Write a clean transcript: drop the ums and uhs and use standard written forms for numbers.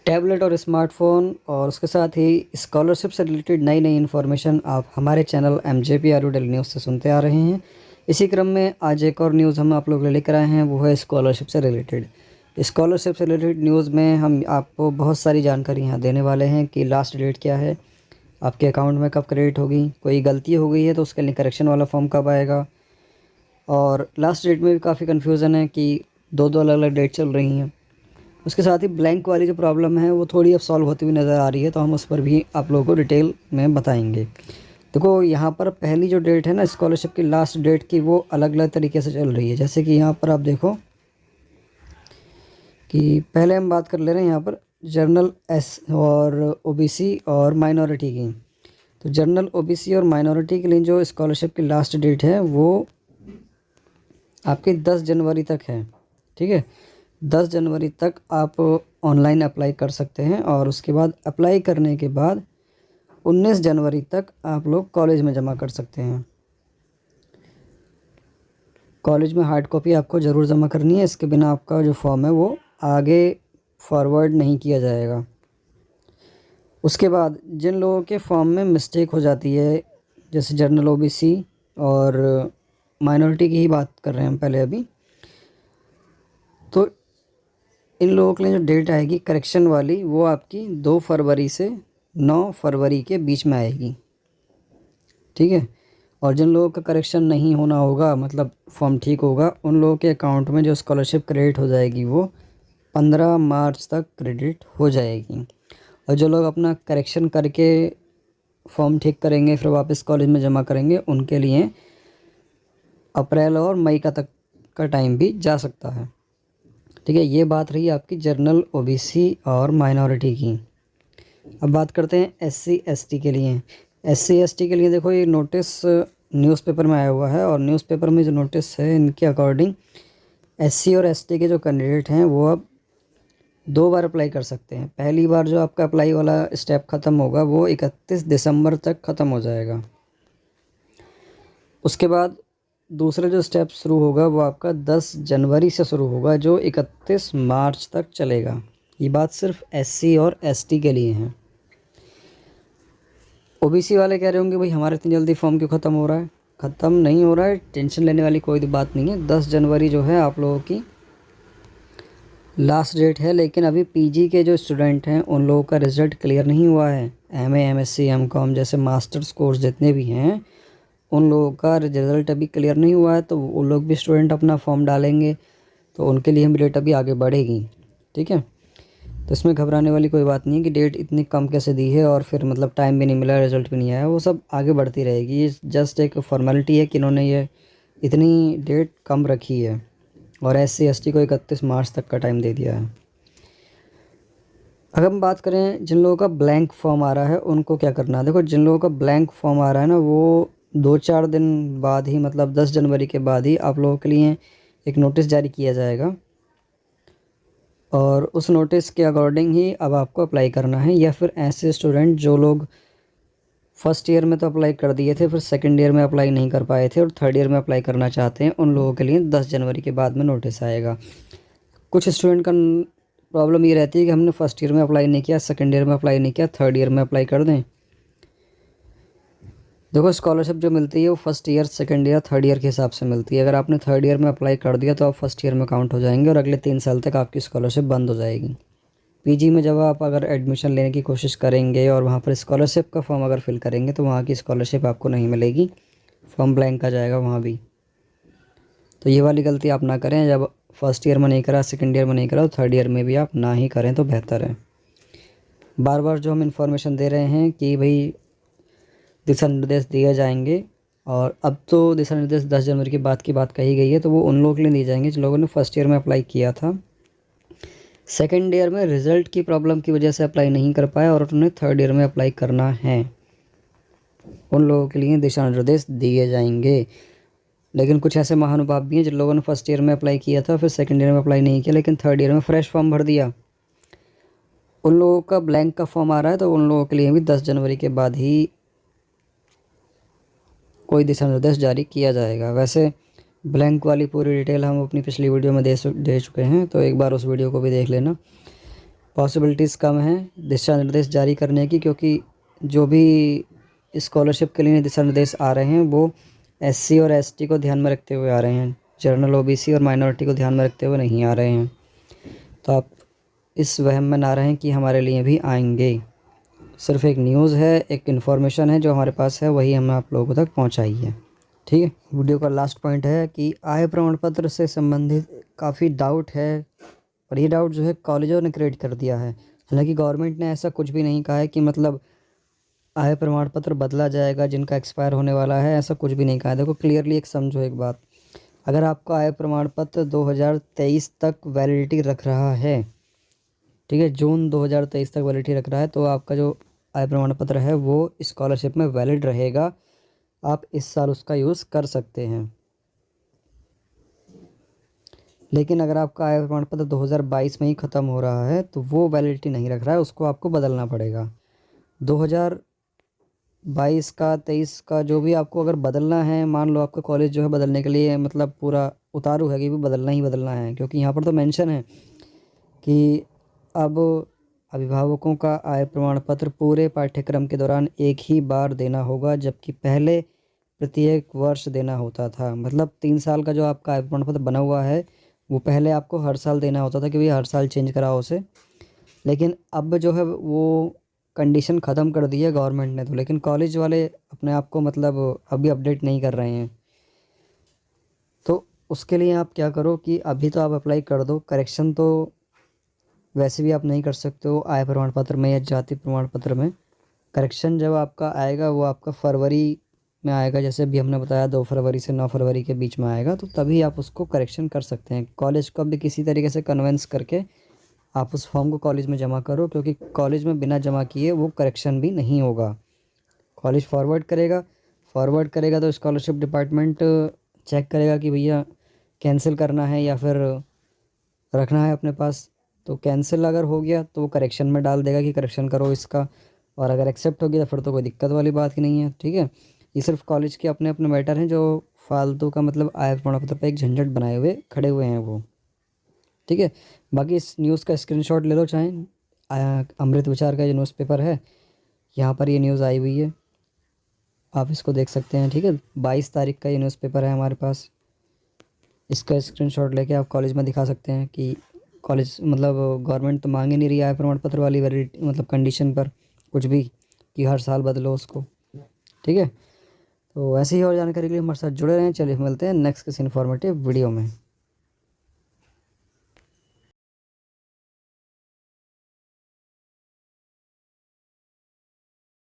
Tablet और smartphone और उसके साथ ही स्कॉलरशिप से रिलेटेड नई नई इन्फॉर्मेशन आप हमारे चैनल MJPRU डेली न्यूज़ से सुनते आ रहे हैं। इसी क्रम में आज एक और न्यूज़ हम आप लोग लेकर आए हैं, वो है स्कॉलरशिप से रिलेटेड। स्कॉलरशिप से रिलेटेड न्यूज़ में हम आपको बहुत सारी जानकारी यहाँ देने वाले हैं कि लास्ट डेट क्या है, आपके अकाउंट में कब क्रेडिट होगी, कोई गलती हो गई है तो उसके लिए करेक्शन वाला फॉर्म कब आएगा। और लास्ट डेट में भी काफ़ी कन्फ्यूज़न है कि दो दो अलग अलग डेट चल रही हैं। उसके साथ ही ब्लैंक वाली जो प्रॉब्लम है वो थोड़ी अब सॉल्व होती हुई नज़र आ रही है, तो हम उस पर भी आप लोगों को डिटेल में बताएंगे। देखो यहाँ पर पहली जो डेट है ना स्कॉलरशिप की, लास्ट डेट की, वो अलग अलग तरीके से चल रही है। जैसे कि यहाँ पर आप देखो कि पहले हम बात कर ले रहे हैं यहाँ पर जर्नल एस और OBC और माइनॉरिटी की। तो जर्नल OBC और माइनॉरिटी के लिए जो स्कॉलरशिप की लास्ट डेट है वो आपकी 10 जनवरी तक है। ठीक है, 10 जनवरी तक आप ऑनलाइन अप्लाई कर सकते हैं और उसके बाद अप्लाई करने के बाद 19 जनवरी तक आप लोग कॉलेज में जमा कर सकते हैं। कॉलेज में हार्ड कॉपी आपको ज़रूर जमा करनी है, इसके बिना आपका जो फॉर्म है वो आगे फॉरवर्ड नहीं किया जाएगा। उसके बाद जिन लोगों के फॉर्म में मिस्टेक हो जाती है, जैसे जर्नल OBC और माइनॉरिटी की ही बात कर रहे हैं हम पहले अभी, तो इन लोगों के लिए जो डेट आएगी करेक्शन वाली वो आपकी 2 फरवरी से 9 फरवरी के बीच में आएगी। ठीक है, और जिन लोगों का करेक्शन नहीं होना होगा, मतलब फॉर्म ठीक होगा, उन लोगों के अकाउंट में जो स्कॉलरशिप क्रेडिट हो जाएगी वो 15 मार्च तक क्रेडिट हो जाएगी। और जो लोग अपना करेक्शन करके फॉर्म ठीक करेंगे फिर वापस कॉलेज में जमा करेंगे, उनके लिए अप्रैल और मई का टाइम भी जा सकता है। ठीक है, ये बात रही आपकी जर्नल OBC और माइनॉरिटी की। अब बात करते हैं SC ST के लिए। SC ST के लिए देखो ये नोटिस न्यूज़पेपर में आया हुआ है, और न्यूज़पेपर में जो नोटिस है इनके अकॉर्डिंग SC और ST के जो कैंडिडेट हैं वो अब 2 बार अप्लाई कर सकते हैं। पहली बार जो आपका अप्लाई वाला स्टेप ख़त्म होगा वो 31 दिसंबर तक ख़त्म हो जाएगा। उसके बाद दूसरा जो स्टेप शुरू होगा वो आपका 10 जनवरी से शुरू होगा, जो 31 मार्च तक चलेगा। ये बात सिर्फ SC और ST के लिए है। OBC वाले कह रहे होंगे भाई हमारा इतनी जल्दी फॉर्म क्यों ख़त्म हो रहा है। ख़त्म नहीं हो रहा है, टेंशन लेने वाली कोई बात नहीं है। 10 जनवरी जो है आप लोगों की लास्ट डेट है, लेकिन अभी PG के जो स्टूडेंट हैं उन लोगों का रिज़ल्ट क्लियर नहीं हुआ है। MA MSc MCOM जैसे मास्टर्स कोर्स जितने भी हैं उन लोगों का रिज़ल्ट अभी क्लियर नहीं हुआ है, तो वो लोग भी स्टूडेंट अपना फॉर्म डालेंगे, तो उनके लिए हम डेट अभी आगे बढ़ेगी। ठीक है, तो इसमें घबराने वाली कोई बात नहीं है कि डेट इतनी कम कैसे दी है और फिर मतलब टाइम भी नहीं मिला, रिज़ल्ट भी नहीं आया। वो सब आगे बढ़ती रहेगी, ये जस्ट एक फॉर्मेलिटी है कि इन्होंने ये इतनी डेट कम रखी है और SC ST को 31 मार्च तक का टाइम दे दिया है। अगर हम बात करें जिन लोगों का ब्लैंक फॉर्म आ रहा है उनको क्या करना है। देखो जिन लोगों का ब्लैंक फॉर्म आ रहा है ना, वो 2-4 दिन बाद ही, मतलब 10 जनवरी के बाद ही आप लोगों के लिए एक नोटिस जारी किया जाएगा, और उस नोटिस के अकॉर्डिंग ही अब आपको अप्लाई करना है। या फिर ऐसे स्टूडेंट जो लोग फर्स्ट ईयर में तो अप्लाई कर दिए थे, फिर सेकंड ईयर में अप्लाई नहीं कर पाए थे और थर्ड ईयर में अप्लाई करना चाहते हैं, उन लोगों के लिए 10 जनवरी के बाद में नोटिस आएगा। कुछ स्टूडेंट का प्रॉब्लम ये रहती है कि हमने फर्स्ट ईयर में अप्लाई नहीं किया, सेकंड ईयर में अप्लाई नहीं किया, थर्ड ईयर में अप्लाई कर दें। देखो स्कॉलरशिप जो मिलती है वो first year, second year, third year के हिसाब से मिलती है। अगर आपने थर्ड ईयर में अप्लाई कर दिया तो आप फर्स्ट ईयर में काउंट हो जाएंगे और अगले 3 साल तक आपकी स्कॉलरशिप बंद हो जाएगी। PG में जब आप अगर एडमिशन लेने की कोशिश करेंगे और वहाँ पर स्कॉलरशिप का फॉर्म अगर फिल करेंगे तो वहाँ की स्कॉलरशिप आपको नहीं मिलेगी, फॉर्म ब्लैंक आ जाएगा वहाँ भी। तो ये वाली गलती आप ना करें, जब फर्स्ट ईयर में नहीं करा, सेकंड ईयर में नहीं करा, तो थर्ड ईयर में भी आप ना ही करें तो बेहतर है। बार बार जो हम इन्फॉर्मेशन दे रहे हैं कि भाई दिशा निर्देश दिए जाएंगे, और अब तो दिशा निर्देश 10 जनवरी के बाद की बात कही गई है, तो वो उन लोगों के लिए दी जाएंगे जिन लोगों ने फर्स्ट ईयर में अप्लाई किया था, सेकेंड ईयर में रिज़ल्ट की प्रॉब्लम की वजह से अप्लाई नहीं कर पाए और उन्हें थर्ड ईयर में अप्लाई करना है, उन लोगों के लिए दिशा निर्देश दिए जाएंगे। लेकिन कुछ ऐसे महानुभाव भी हैं जिन लोगों ने फर्स्ट ईयर में अप्लाई किया था, फिर सेकंड ईयर में अप्लाई नहीं किया, लेकिन थर्ड ईयर में फ्रेश फॉर्म भर दिया, उन लोगों का ब्लैंक का फॉर्म आ रहा है, तो उन लोगों के लिए भी 10 जनवरी के बाद ही कोई दिशा निर्देश जारी किया जाएगा। वैसे ब्लैंक वाली पूरी डिटेल हम अपनी पिछली वीडियो में दे चुके हैं, तो एक बार उस वीडियो को भी देख लेना। पॉसिबिलिटीज़ कम हैं दिशा निर्देश जारी करने की, क्योंकि जो भी स्कॉलरशिप के लिए दिशा निर्देश आ रहे हैं वो एससी और एसटी को ध्यान में रखते हुए आ रहे हैं, जनरल ओबीसी और माइनॉरिटी को ध्यान में रखते हुए नहीं आ रहे हैं। तो आप इस वहम में ना रहें कि हमारे लिए भी आएंगे। सिर्फ एक न्यूज़ है, एक इन्फॉर्मेशन है जो हमारे पास है, वही हमने आप लोगों तक पहुंचाई है। ठीक है, वीडियो का लास्ट पॉइंट है कि आय प्रमाण पत्र से संबंधित काफ़ी डाउट है, और ये डाउट जो है कॉलेजों ने क्रिएट कर दिया है। हालांकि गवर्नमेंट ने ऐसा कुछ भी नहीं कहा है कि मतलब आय प्रमाण पत्र बदला जाएगा जिनका एक्सपायर होने वाला है, ऐसा कुछ भी नहीं कहा है। देखो क्लियरली एक समझो एक बात, अगर आपका आय प्रमाण पत्र 2023 तक वैलिडिटी रख रहा है, ठीक है, जून 2023 तक वैलिडिटी रख रहा है, तो आपका जो आय प्रमाण पत्र है वो स्कॉलरशिप में वैलिड रहेगा। आप इस साल उसका यूज़ कर सकते हैं। लेकिन अगर आपका आय प्रमाण पत्र 2022 में ही ख़त्म हो रहा है तो वो वैलिडिटी नहीं रख रहा है, उसको आपको बदलना पड़ेगा। 2022 का 23 का जो भी आपको अगर बदलना है, मान लो आपका कॉलेज जो है बदलने के लिए मतलब पूरा उतारू है कि भी बदलना ही बदलना है, क्योंकि यहाँ पर तो मेंशन है कि अब अभिभावकों का आय प्रमाण पत्र पूरे पाठ्यक्रम के दौरान एक ही बार देना होगा, जबकि पहले प्रत्येक वर्ष देना होता था। मतलब 3 साल का जो आपका आय प्रमाण पत्र बना हुआ है वो पहले आपको हर साल देना होता था कि भाई हर साल चेंज कराओ उसे। लेकिन अब जो है वो कंडीशन ख़त्म कर दी है गवर्नमेंट ने, तो लेकिन कॉलेज वाले अपने आप को मतलब अभी अपडेट नहीं कर रहे हैं। तो उसके लिए आप क्या करो कि अभी तो आप अप्लाई कर दो। करेक्शन तो वैसे भी आप नहीं कर सकते हो आय प्रमाण पत्र में या जाति प्रमाण पत्र में। करेक्शन जब आपका आएगा वो आपका फरवरी में आएगा, जैसे अभी हमने बताया 2 फरवरी से 9 फरवरी के बीच में आएगा, तो तभी आप उसको करेक्शन कर सकते हैं। कॉलेज को भी किसी तरीके से कन्वेंस करके आप उस फॉर्म को कॉलेज में जमा करो, क्योंकि कॉलेज में बिना जमा किए वो करेक्शन भी नहीं होगा। कॉलेज फॉरवर्ड करेगा तो स्कॉलरशिप डिपार्टमेंट चेक करेगा कि भैया कैंसिल करना है या फिर रखना है अपने पास। तो कैंसिल अगर हो गया तो वो करेक्शन में डाल देगा कि करेक्शन करो इसका, और अगर एक्सेप्ट हो गया तो फिर तो कोई दिक्कत वाली बात ही नहीं है। ठीक है, ये सिर्फ कॉलेज के अपने अपने मैटर हैं जो फालतू का मतलब आय प्रमाण पत्र पर एक झंझट बनाए हुए खड़े हुए हैं वो। ठीक है, बाकी इस न्यूज़ का स्क्रीनशॉट ले लो, चाहे अमृत विचार का जो न्यूज़पेपर है यहाँ पर ये न्यूज़ आई हुई है, आप इसको देख सकते हैं। ठीक है, 22 तारीख का ये न्यूज़पेपर है हमारे पास। इसका स्क्रीनशॉट लेके आप कॉलेज में दिखा सकते हैं कि कॉलेज मतलब गवर्नमेंट तो मांग ही नहीं रही है आय प्रमाण पत्र वाली वैलिडिटी मतलब कंडीशन पर कुछ भी कि हर साल बदलो उसको। ठीक है, तो ऐसे ही और जानकारी के लिए हमारे साथ जुड़े रहें। चलिए मिलते हैं नेक्स्ट किसी इन्फॉर्मेटिव वीडियो में।